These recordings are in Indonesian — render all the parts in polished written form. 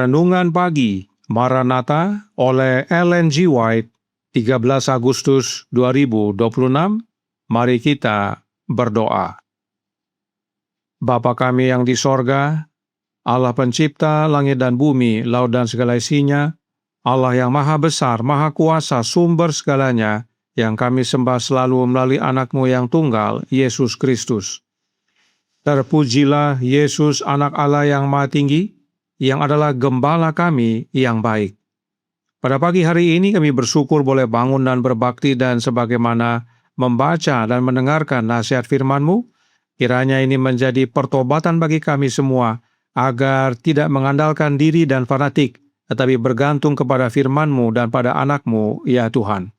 Renungan Pagi Maranatha oleh Ellen G. White, 13 Agustus 2026. Mari kita berdoa. Bapa kami yang di sorga, Allah pencipta langit dan bumi, laut dan segala isinya, Allah yang maha besar, maha kuasa, sumber segalanya, yang kami sembah selalu melalui anak-Mu yang tunggal, Yesus Kristus. Terpujilah Yesus, anak Allah yang maha tinggi, yang adalah gembala kami yang baik. Pada pagi hari ini kami bersyukur boleh bangun dan berbakti dan sebagaimana membaca dan mendengarkan nasihat firman-Mu, kiranya ini menjadi pertobatan bagi kami semua, agar tidak mengandalkan diri dan fanatik, tetapi bergantung kepada firman-Mu dan pada anak-Mu, ya Tuhan.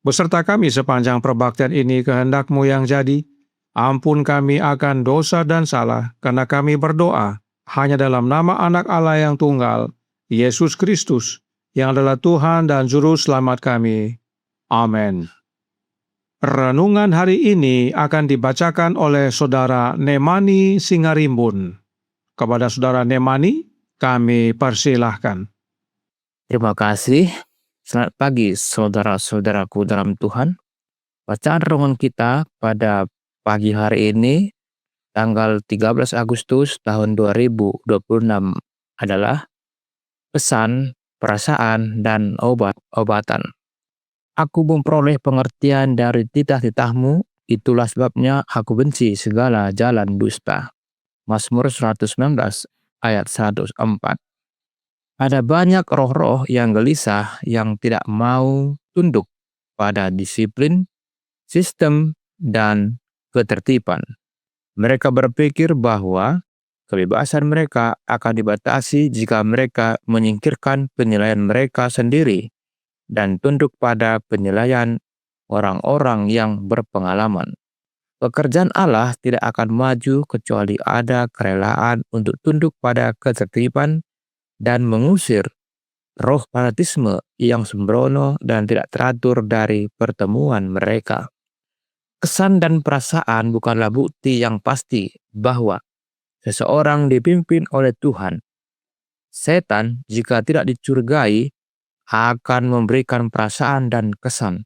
Beserta kami sepanjang perbaktian ini kehendak-Mu yang jadi, ampun kami akan dosa dan salah, karena kami berdoa hanya dalam nama anak Allah yang tunggal, Yesus Kristus, yang adalah Tuhan dan Juru Selamat kami. Amin. Renungan hari ini akan dibacakan oleh Saudara Nemani Singarimbun. Kepada Saudara Nemani, kami persilahkan. Terima kasih. Selamat pagi saudara-saudaraku dalam Tuhan. Bacaan renungan kita pada pagi hari ini, tanggal 13 Agustus tahun 2026 adalah pesan, perasaan, dan obat-obatan. Aku memperoleh pengertian dari titah-titahmu, itulah sebabnya aku benci segala jalan dusta. Mazmur 119 ayat 104. Ada banyak roh-roh yang gelisah yang tidak mau tunduk pada disiplin, sistem, dan ketertiban. Mereka berpikir bahwa kebebasan mereka akan dibatasi jika mereka menyingkirkan penilaian mereka sendiri dan tunduk pada penilaian orang-orang yang berpengalaman. Pekerjaan Allah tidak akan maju kecuali ada kerelaan untuk tunduk pada ketertiban dan mengusir roh fanatisme yang sembrono dan tidak teratur dari pertemuan mereka. Kesan dan perasaan bukanlah bukti yang pasti bahwa seseorang dipimpin oleh Tuhan. Setan, jika tidak dicurigai, akan memberikan perasaan dan kesan.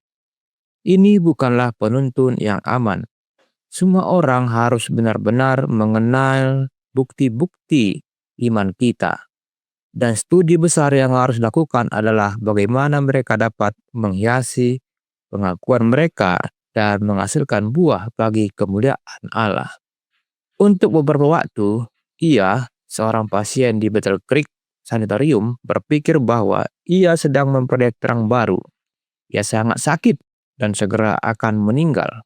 Ini bukanlah penuntun yang aman. Semua orang harus benar-benar mengenal bukti-bukti iman kita. Dan studi besar yang harus dilakukan adalah bagaimana mereka dapat menghiasi pengakuan mereka dan menghasilkan buah bagi kemuliaan Allah. Untuk beberapa waktu, seorang pasien di Battle Creek Sanitarium, berpikir bahwa ia sedang memperoleh terang baru. Ia sangat sakit dan segera akan meninggal.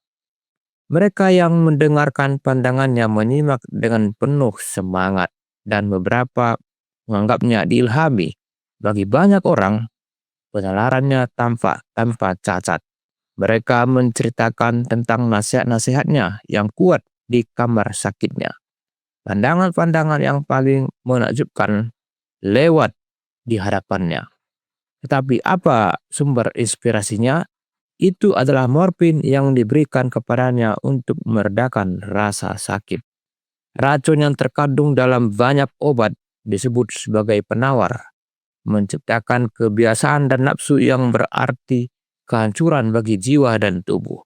Mereka yang mendengarkan pandangannya menyimak dengan penuh semangat, dan beberapa menganggapnya diilhami. Bagi banyak orang, penalarannya tanpa cacat. Mereka menceritakan tentang nasihat-nasihatnya yang kuat di kamar sakitnya. Pandangan-pandangan yang paling menakjubkan lewat di hadapannya. Tetapi apa sumber inspirasinya? Itu adalah morfin yang diberikan kepadanya untuk meredakan rasa sakit. Racun yang terkandung dalam banyak obat disebut sebagai penawar, menciptakan kebiasaan dan nafsu yang berarti kehancuran bagi jiwa dan tubuh.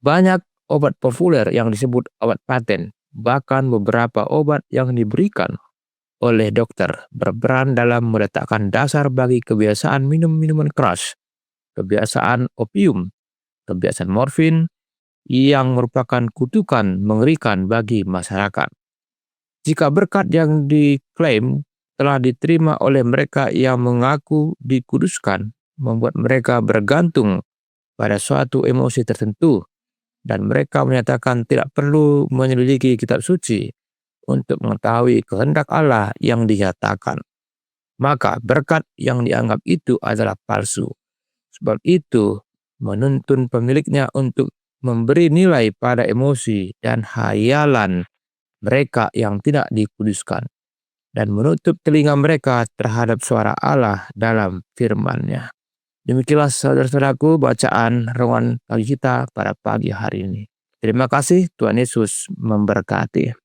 Banyak obat populer yang disebut obat paten, bahkan beberapa obat yang diberikan oleh dokter berperan dalam meletakkan dasar bagi kebiasaan minum minuman keras, kebiasaan opium, kebiasaan morfin yang merupakan kutukan mengerikan bagi masyarakat. Jika berkat yang diklaim telah diterima oleh mereka yang mengaku dikuduskan, membuat mereka bergantung pada suatu emosi tertentu, dan mereka menyatakan tidak perlu menyelidiki kitab suci untuk mengetahui kehendak Allah yang dinyatakan, maka berkat yang dianggap itu adalah palsu. Sebab itu menuntun pemiliknya untuk memberi nilai pada emosi dan hayalan mereka yang tidak dikuduskan, dan menutup telinga mereka terhadap suara Allah dalam firman-Nya. Demikianlah saudara-saudaraku bacaan renungan pagi kita pada pagi hari ini. Terima kasih, Tuhan Yesus memberkati.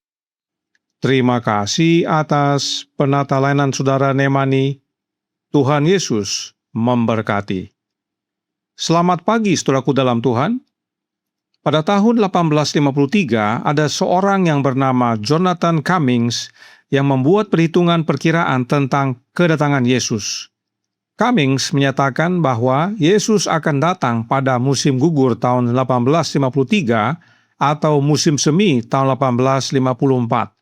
Terima kasih atas penata layanan Saudara Nemani. Tuhan Yesus memberkati. Selamat pagi saudaraku dalam Tuhan. Pada tahun 1853 ada seorang yang bernama Jonathan Cummings yang membuat perhitungan perkiraan tentang kedatangan Yesus. Cummings menyatakan bahwa Yesus akan datang pada musim gugur tahun 1853 atau musim semi tahun 1854.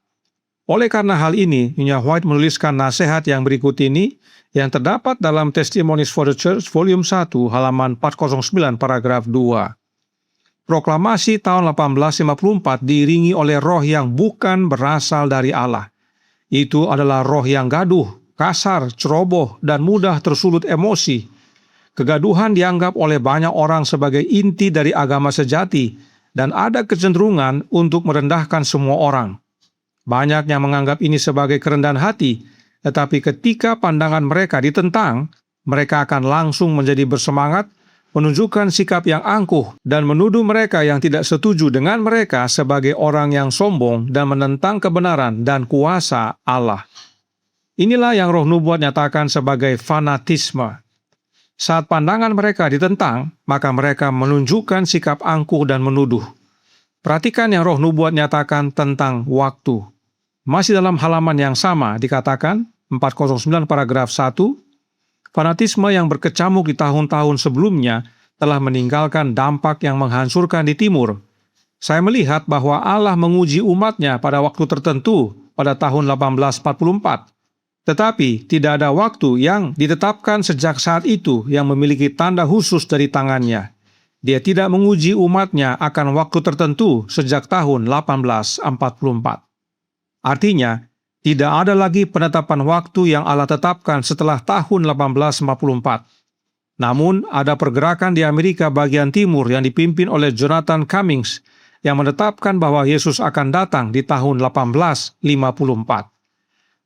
Oleh karena hal ini, Nyonya White menuliskan nasihat yang berikut ini yang terdapat dalam Testimonies for the Church volume 1 halaman 409 paragraf 2. Proklamasi tahun 1854 diiringi oleh roh yang bukan berasal dari Allah. Itu adalah roh yang gaduh, kasar, ceroboh, dan mudah tersulut emosi. Kegaduhan dianggap oleh banyak orang sebagai inti dari agama sejati dan ada kecenderungan untuk merendahkan semua orang. Banyak yang menganggap ini sebagai kerendahan hati, tetapi ketika pandangan mereka ditentang, mereka akan langsung menjadi bersemangat, menunjukkan sikap yang angkuh, dan menuduh mereka yang tidak setuju dengan mereka sebagai orang yang sombong dan menentang kebenaran dan kuasa Allah. Inilah yang Roh Nubuat nyatakan sebagai fanatisme. Saat pandangan mereka ditentang, maka mereka menunjukkan sikap angkuh dan menuduh. Perhatikan yang Roh Nubuat nyatakan tentang waktu. Masih dalam halaman yang sama dikatakan, 409 paragraf 1, fanatisme yang berkecamuk di tahun-tahun sebelumnya telah meninggalkan dampak yang menghancurkan di timur. Saya melihat bahwa Allah menguji umatnya pada waktu tertentu pada tahun 1844. Tetapi tidak ada waktu yang ditetapkan sejak saat itu yang memiliki tanda khusus dari tangannya. Dia tidak menguji umatnya akan waktu tertentu sejak tahun 1844. Artinya, tidak ada lagi penetapan waktu yang Allah tetapkan setelah tahun 1844. Namun, ada pergerakan di Amerika bagian timur yang dipimpin oleh Jonathan Cummings yang menetapkan bahwa Yesus akan datang di tahun 1854.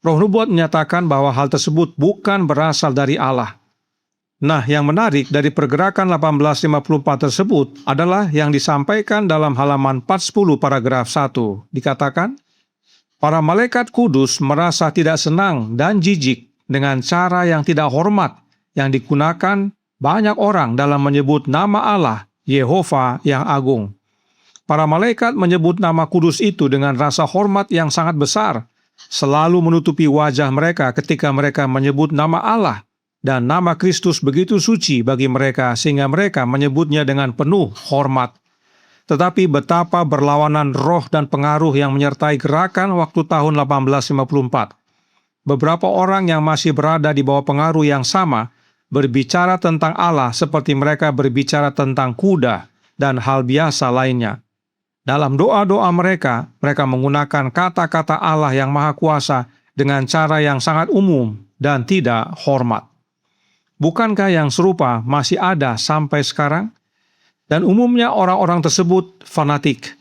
Roh Nubuat menyatakan bahwa hal tersebut bukan berasal dari Allah. Nah, yang menarik dari pergerakan 1854 tersebut adalah yang disampaikan dalam halaman 410 paragraf 1. Dikatakan, para malaikat kudus merasa tidak senang dan jijik dengan cara yang tidak hormat yang digunakan banyak orang dalam menyebut nama Allah, Yehova yang agung. Para malaikat menyebut nama kudus itu dengan rasa hormat yang sangat besar, selalu menutupi wajah mereka ketika mereka menyebut nama Allah, dan nama Kristus begitu suci bagi mereka sehingga mereka menyebutnya dengan penuh hormat. Tetapi betapa berlawanan roh dan pengaruh yang menyertai gerakan waktu tahun 1854. Beberapa orang yang masih berada di bawah pengaruh yang sama berbicara tentang Allah seperti mereka berbicara tentang kuda dan hal biasa lainnya. Dalam doa-doa mereka menggunakan kata-kata Allah yang Maha Kuasa dengan cara yang sangat umum dan tidak hormat. Bukankah yang serupa masih ada sampai sekarang? Dan umumnya orang-orang tersebut fanatik.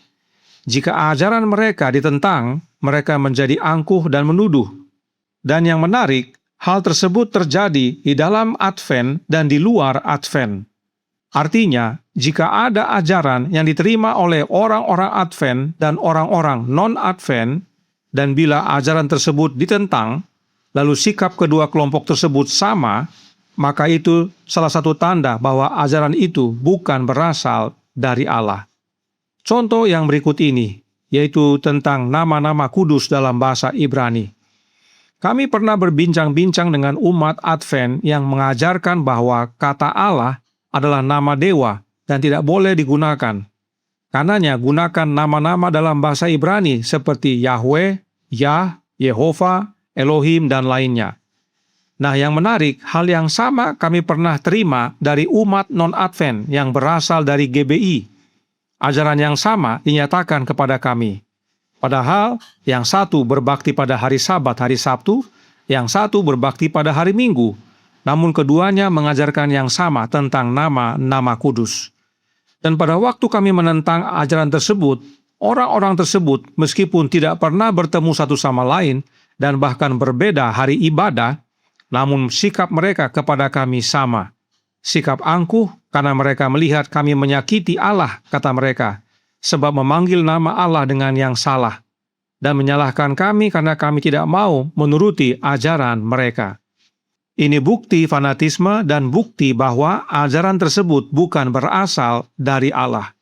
Jika ajaran mereka ditentang, mereka menjadi angkuh dan menuduh. Dan yang menarik, hal tersebut terjadi di dalam Advent dan di luar Advent. Artinya, jika ada ajaran yang diterima oleh orang-orang Advent dan orang-orang non-Advent, dan bila ajaran tersebut ditentang, lalu sikap kedua kelompok tersebut sama, maka itu salah satu tanda bahwa ajaran itu bukan berasal dari Allah. Contoh yang berikut ini, yaitu tentang nama-nama kudus dalam bahasa Ibrani. Kami pernah berbincang-bincang dengan umat Advent yang mengajarkan bahwa kata Allah adalah nama dewa dan tidak boleh digunakan. Karenanya gunakan nama-nama dalam bahasa Ibrani seperti Yahweh, Yah, Yehova, Elohim, dan lainnya. Nah, yang menarik, hal yang sama kami pernah terima dari umat non-Advent yang berasal dari GBI. Ajaran yang sama dinyatakan kepada kami. Padahal, yang satu berbakti pada hari Sabat, hari Sabtu, yang satu berbakti pada hari Minggu. Namun keduanya mengajarkan yang sama tentang nama-nama kudus. Dan pada waktu kami menentang ajaran tersebut, orang-orang tersebut meskipun tidak pernah bertemu satu sama lain dan bahkan berbeda hari ibadah, namun sikap mereka kepada kami sama. Sikap angkuh karena mereka melihat kami menyakiti Allah, kata mereka, sebab memanggil nama Allah dengan yang salah. dan menyalahkan kami karena kami tidak mau menuruti ajaran mereka. Ini bukti fanatisme dan bukti bahwa ajaran tersebut bukan berasal dari Allah.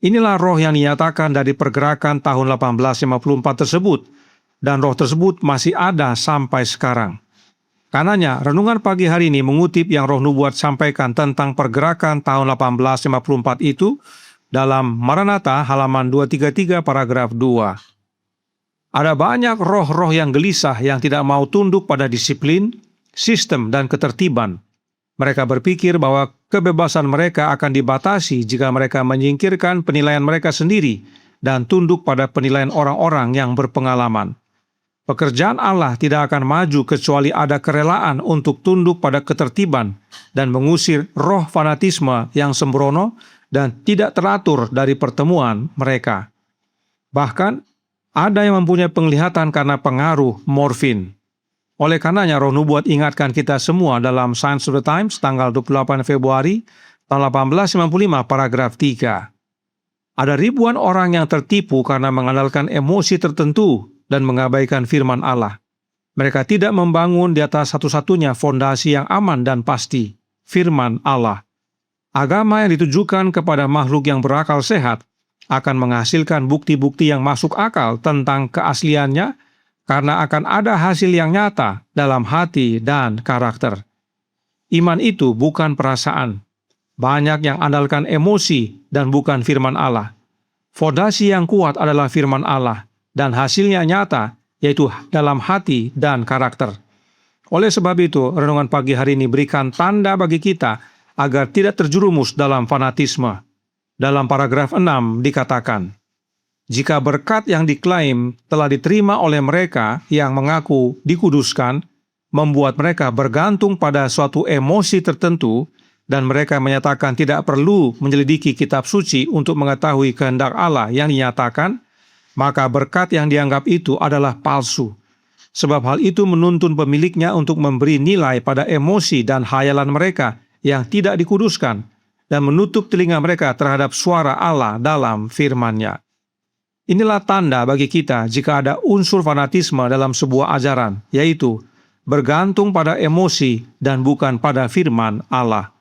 Inilah roh yang dinyatakan dari pergerakan tahun 1854 tersebut, dan roh tersebut masih ada sampai sekarang. Karenanya, renungan pagi hari ini mengutip yang Roh Nubuat sampaikan tentang pergerakan tahun 1854 itu dalam Maranatha halaman 233 paragraf 2. Ada banyak roh-roh yang gelisah yang tidak mau tunduk pada disiplin, sistem, dan ketertiban. Mereka berpikir bahwa kebebasan mereka akan dibatasi jika mereka menyingkirkan penilaian mereka sendiri dan tunduk pada penilaian orang-orang yang berpengalaman. Pekerjaan Allah tidak akan maju kecuali ada kerelaan untuk tunduk pada ketertiban dan mengusir roh fanatisme yang sembrono dan tidak teratur dari pertemuan mereka. Bahkan, ada yang mempunyai penglihatan karena pengaruh morfin. Oleh karenanya, Roh Nubuat ingatkan kita semua dalam Signs of the Times tanggal 28 Februari tahun 1855 paragraf 3. Ada ribuan orang yang tertipu karena mengandalkan emosi tertentu dan mengabaikan firman Allah. Mereka tidak membangun di atas satu-satunya fondasi yang aman dan pasti, firman Allah. Agama yang ditujukan kepada makhluk yang berakal sehat akan menghasilkan bukti-bukti yang masuk akal tentang keasliannya, karena akan ada hasil yang nyata dalam hati dan karakter. Iman itu bukan perasaan. Banyak yang andalkan emosi dan bukan firman Allah. Fondasi yang kuat adalah firman Allah, dan hasilnya nyata, yaitu dalam hati dan karakter. Oleh sebab itu, renungan pagi hari ini berikan tanda bagi kita agar tidak terjerumus dalam fanatisme. Dalam paragraf 6 dikatakan, jika berkat yang diklaim telah diterima oleh mereka yang mengaku dikuduskan, membuat mereka bergantung pada suatu emosi tertentu, dan mereka menyatakan tidak perlu menyelidiki kitab suci untuk mengetahui kehendak Allah yang dinyatakan, maka berkat yang dianggap itu adalah palsu. Sebab hal itu menuntun pemiliknya untuk memberi nilai pada emosi dan hayalan mereka yang tidak dikuduskan, dan menutup telinga mereka terhadap suara Allah dalam firman-Nya. Inilah tanda bagi kita jika ada unsur fanatisme dalam sebuah ajaran, yaitu bergantung pada emosi dan bukan pada firman Allah.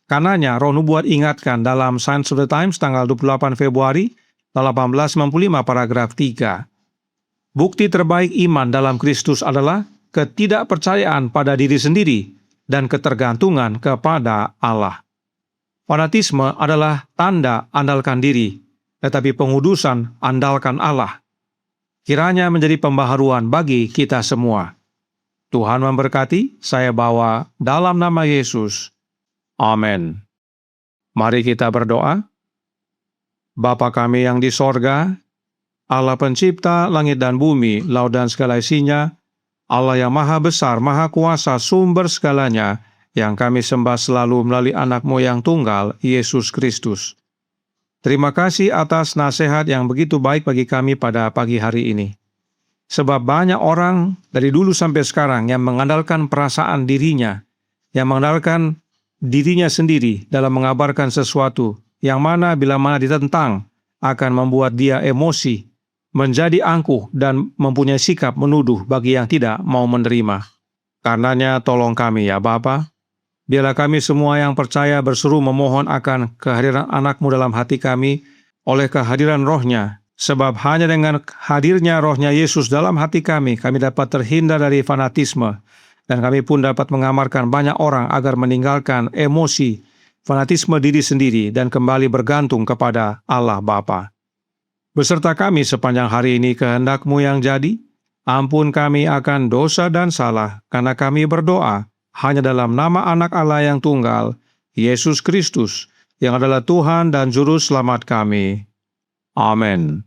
Karenanya, Roh Nubuat ingatkan dalam Signs of the Times tanggal 28 Februari 1855 paragraf 3. Bukti terbaik iman dalam Kristus adalah ketidakpercayaan pada diri sendiri dan ketergantungan kepada Allah. Fanatisme adalah tanda andalkan diri, tetapi pengudusan andalkan Allah. Kiranya menjadi pembaharuan bagi kita semua. Tuhan memberkati, saya bawa dalam nama Yesus. Amin. Mari kita berdoa. Bapa kami yang di sorga, Allah pencipta langit dan bumi, laut dan segala isinya, Allah yang maha besar, maha kuasa, sumber segalanya, yang kami sembah selalu melalui anak-Mu yang tunggal, Yesus Kristus. Terima kasih atas nasihat yang begitu baik bagi kami pada pagi hari ini. Sebab banyak orang dari dulu sampai sekarang yang mengandalkan perasaan dirinya, yang mengandalkan dirinya sendiri dalam mengabarkan sesuatu, yang mana bila mana ditentang akan membuat dia emosi, menjadi angkuh dan mempunyai sikap menuduh bagi yang tidak mau menerima. Karenanya tolong kami ya Bapa. Biarlah kami semua yang percaya berseru memohon akan kehadiran anak-Mu dalam hati kami oleh kehadiran Roh-Nya. Sebab hanya dengan hadirnya Roh-Nya Yesus dalam hati kami dapat terhindar dari fanatisme. Dan kami pun dapat mengamarkan banyak orang agar meninggalkan emosi, fanatisme diri sendiri dan kembali bergantung kepada Allah Bapa. Beserta kami sepanjang hari ini kehendak-Mu yang jadi, ampun kami akan dosa dan salah, karena kami berdoa hanya dalam nama Anak Allah yang tunggal, Yesus Kristus, yang adalah Tuhan dan Juru Selamat kami. Amin.